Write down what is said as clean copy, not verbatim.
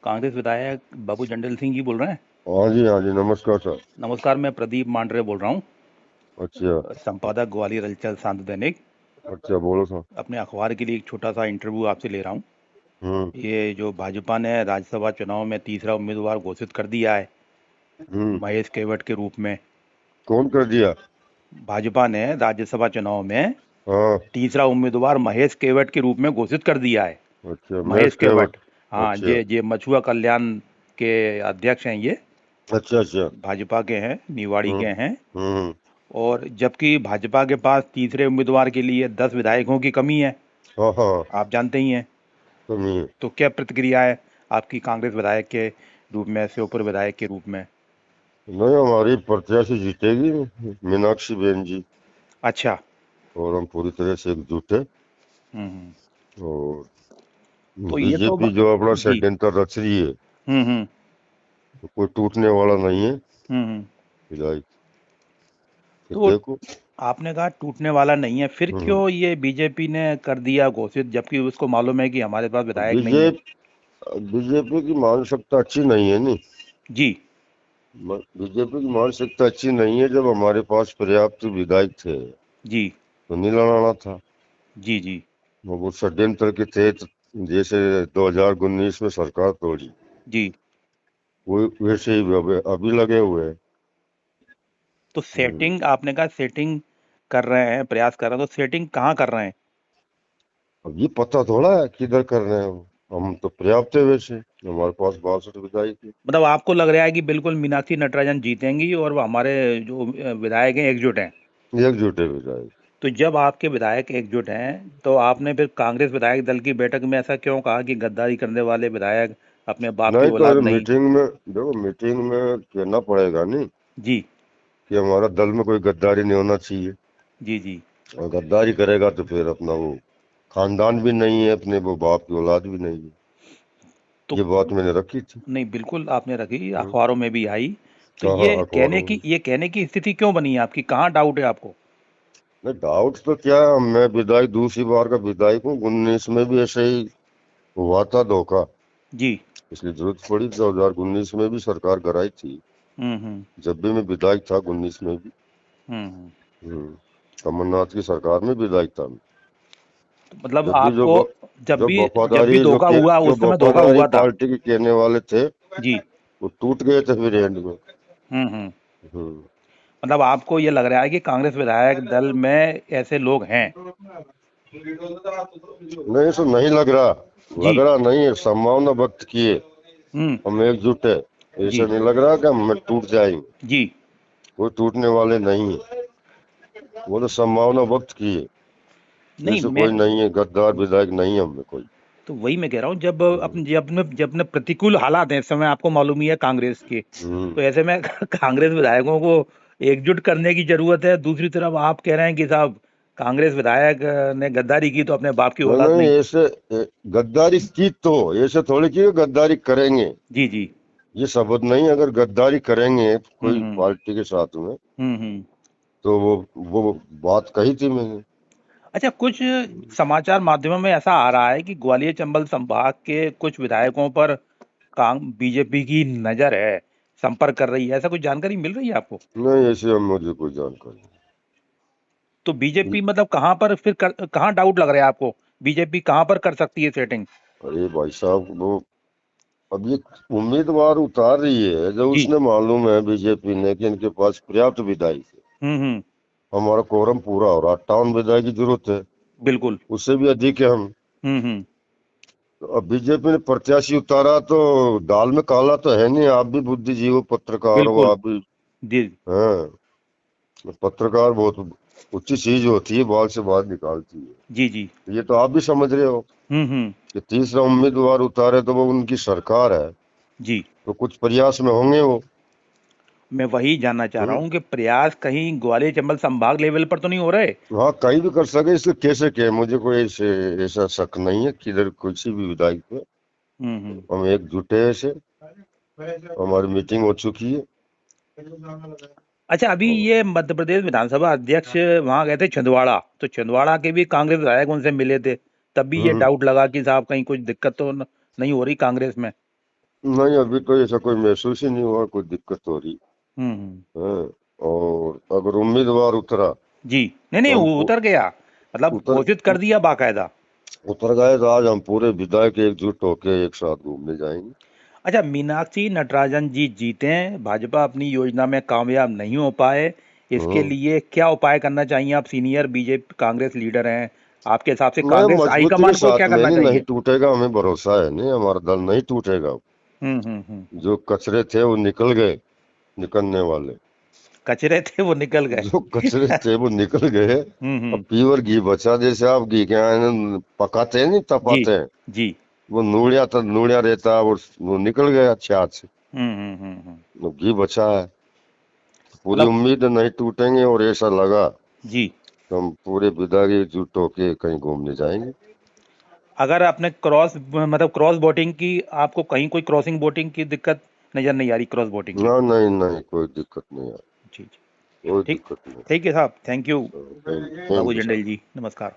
कांग्रेस विधायक बाबू जंडल सिंह जी बोल रहे हैं। हाँ जी, नमस्कार सर। नमस्कार, मैं प्रदीप मांडरे बोल रहा हूँ, अच्छा। संपादक ग्वालियर हलचल शांत दैनिक। अच्छा, बोलो सर। अपने अखबार के लिए एक छोटा सा इंटरव्यू आपसे ले रहा हूँ। हम्म। ये जो भाजपा ने राज्यसभा चुनाव में तीसरा उम्मीदवार घोषित कर दिया है, हम्म। महेश केवट के रूप में। कौन कर दिया? भाजपा ने राज्यसभा चुनाव में हाँ। तीसरा उम्मीदवार महेश केवट के रूप में घोषित कर दिया है। अच्छा, महेश मैच केवट। केवट, हाँ, अच्छा। ये मछुआ कल्याण के अध्यक्ष हैं ये। अच्छा अच्छा। भाजपा के हैं, निवाड़ी हम्म। के हैं। हम्म। और जबकि भाजपा के पास तीसरे उम्मीदवार के लिए 10 विधायकों की कमी है, हाँ हाँ। आप जानते ही हैं। तो नहीं। तो क्या प्रतिक्रिया है आपकी कांग्रेस विधायक के रूप में, श्योपुर विधायक के रूप में? नहीं, हमारी प्रत्याशी जीतेगी, मीनाक्षी बेन जी। अच्छा। और हम पूरी तरह से एकजुट है। हम्म। और तो ये तो बीजेपी जो अपना जी। षड्यंत्र रच रही है, हम्म। तो कोई टूटने वाला नहीं है। हम्म। फिलहाल तो तो देखो। आपने कहा टूटने वाला नहीं है, फिर हम्म। क्यों ये बीजेपी ने कर दिया घोषित, जबकि उसको मालूम है कि हमारे पास विधायक नहीं है? बीजेपी बीजेपी की मानसिकता अच्छी नहीं है, नहीं। जी। बीजेपी की मानसिकता अच्छी नहीं है। जब हमारे पास पर्याप्त विधायक थे जी। तो नहीं लड़ाना था। जी। जी। वो षड्यंत्र के तहत, जैसे 2019 में सरकार तोड़ी, जी। वो वैसे ही अभी लगे हुए हैं। तो सेटिंग, आपने कहा सेटिंग कर रहे हैं, प्रयास कर रहे हैं, तो सेटिंग कहाँ कर रहे हैं? अब ये पता थोड़ा है किधर कर रहे हैं वो। हम तो पर्याप्त है वैसे, हमारे पास 62 विधायक है। मतलब आपको लग रहा है कि बिल्कुल मीनाक्षी नटराजन जीतेंगी और वो हमारे जो विधायक हैं एकजुट हैं? एकजुट है विधायक। तो जब आपके विधायक एकजुट हैं, तो आपने फिर कांग्रेस विधायक दल की बैठक में ऐसा क्यों कहा कि गद्दारी करने वाले विधायक अपने बाप की नहीं तो औलाद अरे नहीं? मीटिंग में देखो, मीटिंग में कहना पड़ेगा नहीं जी। कि हमारा दल में कोई गद्दारी नहीं होना चाहिए। जी। जी। और गद्दारी करेगा तो फिर अपना वो खानदान भी नहीं है, अपने वो बाप की औलाद भी नहीं है। तो ये बात मैंने रखी थी। नहीं, बिल्कुल आपने रखी, हम्म। अखबारों में भी आई। तो कहा अखबारों में। ये कहने की स्थिति क्यों बनी है आपकी? कहाँ डाउट है आपको? नहीं, डाउट तो क्या है, मैं विधायक दूसरी बार का विधायक हूँ। 19 में भी ऐसे ही हुआ था धोखा, जी। इसलिए जरूरत पड़ी। 2019 में भी सरकार कराई थी, हम्म। जब भी मैं विधायक था 19 में भी। हम्म। हम्म। कमलनाथ की सरकार में विधायक था मैं। तो मतलब जब भी आपको, जब भी वफादारी धोखा हुआ, जो उस समय धोखा वफादारी हुआ था? पार्टी के कहने वाले थे, जी। वो टूट गए थे फिर एंड में। हम्म। हम्म। मतलब आपको ये लग रहा है कि कांग्रेस विधायक दल में ऐसे लोग हैं? नहीं, ऐसा नहीं लग रहा। जी। लग रहा नहीं है, संभावना व्यक्त किए। हम्म। हम एकजुट है। ऐसा जी। नहीं लग रहा कि हम टूट जाएंगे। जी। कोई टूटने वाले नहीं है। वो तो संभावना व्यक्त की है। नहीं, ऐसे मैं कोई नहीं है, गद्दार विधायक नहीं है हमें कोई। तो वही मैं कह रहा हूँ, जब हम्म। अपने जब अपने प्रतिकूल हालात हैं इस समय, आपको मालूम ही है कांग्रेस के, हम्म। तो ऐसे में कांग्रेस विधायकों को एकजुट करने की जरूरत है। दूसरी तरफ आप कह रहे हैं कि साहब कांग्रेस विधायक ने गद्दारी की तो अपने बाप की नहीं औलाद नहीं, नहीं। ऐसे गद्दारी की तो ऐसे थोड़ी की गद्दारी करेंगे। जी। जी। ये शब्द नहीं, अगर गद्दारी करेंगे कोई हम्म। पार्टी के साथ में, हम्म। तो वो बात कही थी मैंने। अच्छा, कुछ समाचार माध्यमों में ऐसा आ रहा है कि ग्वालियर चंबल संभाग के कुछ विधायकों पर बीजेपी की नजर है, संपर्क कर रही है, ऐसा कुछ जानकारी मिल रही है आपको? नहीं, ऐसे हम मुझे कोई जानकारी तो नहीं। बीजेपी मतलब कहाँ पर फिर कहाँ डाउट लग रहा है आपको? बीजेपी कहाँ पर कर सकती है सेटिंग? अरे भाई साहब, वो अब ये उम्मीदवार उतार रही है जब जी। उसने मालूम है बीजेपी ने कि इनके पास पर्याप्त विधायक है। हम्म। हमारा कोरम पूरा हो रहा, 58 विधायक की जरूरत है। बिल्कुल। उससे भी अधिक है हम। हम्म। तो अब बीजेपी ने प्रत्याशी उतारा तो दाल में काला तो है नहीं। आप भी बुद्धिजीवी पत्रकार हो, बिल्कुल। आप भी जी। हैं। पत्रकार बहुत ऊंची चीज होती है, बाल से बात निकालती है। जी। जी। ये तो आप भी समझ रहे हो हम्म। कि तीसरा उम्मीदवार उतारे तो वो उनकी सरकार है, जी। तो कुछ प्रयास में होंगे वो। मैं वही जानना चाह रहा हम्म। हूँ कि प्रयास कहीं ग्वालियर चंबल संभाग लेवल पर तो नहीं हो रहे? हाँ, कहीं भी कर सके, इससे कैसे क्या, मुझे कोई ऐसा शक नहीं है किधर किसी भी विधायक पे। हम्म। हम एकजुट है ऐसे। हमारी मीटिंग हो चुकी है। अच्छा, अभी और ये मध्य प्रदेश विधानसभा अध्यक्ष वहां गए थे छिंदवाड़ा, तो छिंदवाड़ा के भी कांग्रेस विधायक उनसे मिले थे। तब भी ये हम्म। डाउट लगा कि साहब कहीं कुछ दिक्कत तो नहीं हो रही कांग्रेस में? नहीं, अभी तो ऐसा कोई महसूस ही नहीं हुआ, कोई दिक्कत हो रही है। और अगर उम्मीदवार उतरा जी। नहीं नहीं, तो हम वो उतर गया, मतलब उतर घोषित कर दिया बाकायदा। उतर गए तो आज हम पूरे विधायक एकजुट होके एक साथ घूमने जाएंगे। अच्छा, मीनाक्षी नटराजन जी जीते, भाजपा अपनी योजना में कामयाब नहीं हो पाए, इसके हम्म। लिए क्या उपाय करना चाहिए? आप सीनियर बीजेपी कांग्रेस लीडर हैं, आपके हिसाब से मैं कांग्रेस मजबूती के हाईकमांड को क्या साथ में करना नहीं नहीं चाहिए? टूटेगा, हमें भरोसा है, नहीं हमारा दल नहीं टूटेगा। हम्म। जो कचरे थे वो निकल गए, निकलने वाले कचरे थे वो निकल गए। जो कचरे थे वो निकल गए। अब हम्म। प्योर घी बचा, जैसे आप घी के पकाते हैं नहीं, जी तपाते हैं, जी। वो नूड़िया तो नूड़िया रहता है, वो निकल गया छाछ से। हम्म। वो घी बचा है। पूरी मतलब उम्मीद है नहीं टूटेंगे, और ऐसा लगा जी, तो हम पूरे विधायक एकजुट होके कहीं घूमने जाएंगे। अगर आपने क्रॉस मतलब क्रॉस वोटिंग की, आपको कहीं कोई क्रॉसिंग वोटिंग की दिक्कत नजर नहीं आ रही क्रॉस वोटिंग में? ना, नहीं नहीं, कोई दिक्कत नहीं है, जी जी। कोई ठीक। दिक्कत नहीं। ठीक है साहब, थैंक यू थैंक बाबू यू जंडेल सर। जी, नमस्कार।